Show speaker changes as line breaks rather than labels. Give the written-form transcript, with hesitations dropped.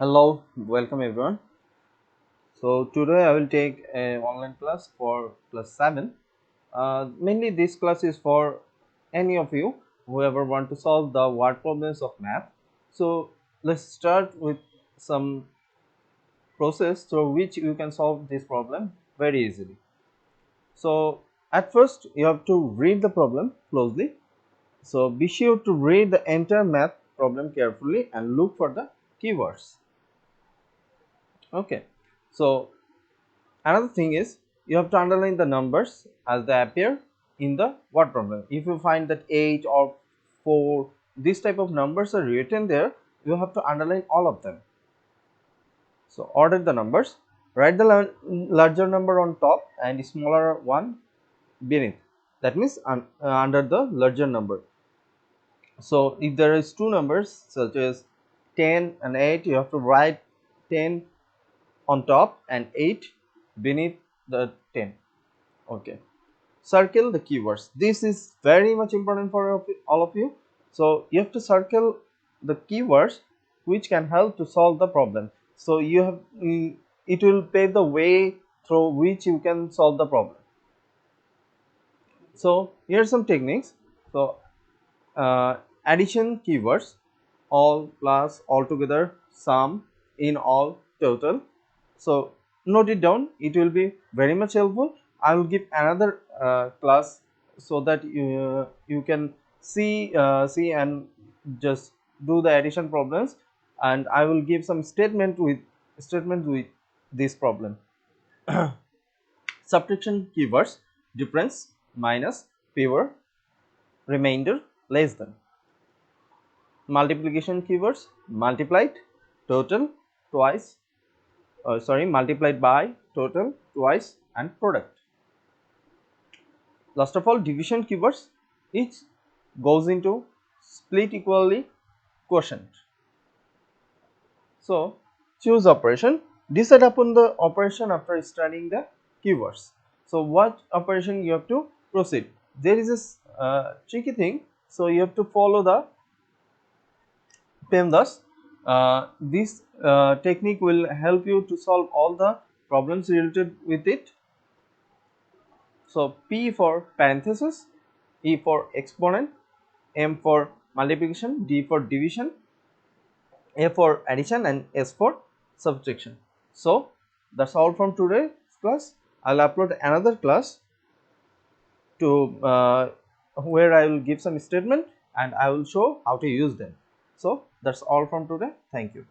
Hello, welcome everyone. So today I will take a online class for class 7. Mainly this class is for any of you who ever want to solve the word problems of math. So let's start with some process through which you can solve this problem very easily. So at first you have to read the problem closely. So be sure to read the entire math problem carefully and look for the keywords. Okay. So another thing is you have to underline the numbers as they appear in the word problem. If you find that 8 or 4, this type of numbers are written there, you have to underline all of them. So order the numbers, write the larger number on top and smaller one beneath. That means under the larger number. So if there is two numbers such as 10 and 8, you have to write 10 on top and 8 beneath the 10. Okay, circle the keywords. This is very much important for all of you. So you have to circle the keywords which can help to solve the problem. So you have it will pave the way through which you can solve the problem. So here are some techniques. So addition keywords: all, plus, altogether, sum, in all, total. So note it down, it will be very much helpful. I will give another class so that you can see and just do the addition problems, and I will give some statement with this problem. Subtraction keywords: difference, minus, fewer, remainder, less than. Multiplication keywords: multiplied, total, twice, multiplied by, total, twice, and product. Last of all, division keywords: each goes into split equally, quotient. So choose operation, decide upon the operation after studying the keywords. So what operation you have to proceed? There is a tricky thing, so you have to follow the PEMDAS. This technique will help you to solve all the problems related with it. So P for parenthesis, E for exponent, M for multiplication, D for division, A for addition, and S for subtraction. So that's all from today's class. I'll upload another class to where I will give some statement and I will show how to use them. So that's all from today. Thank you.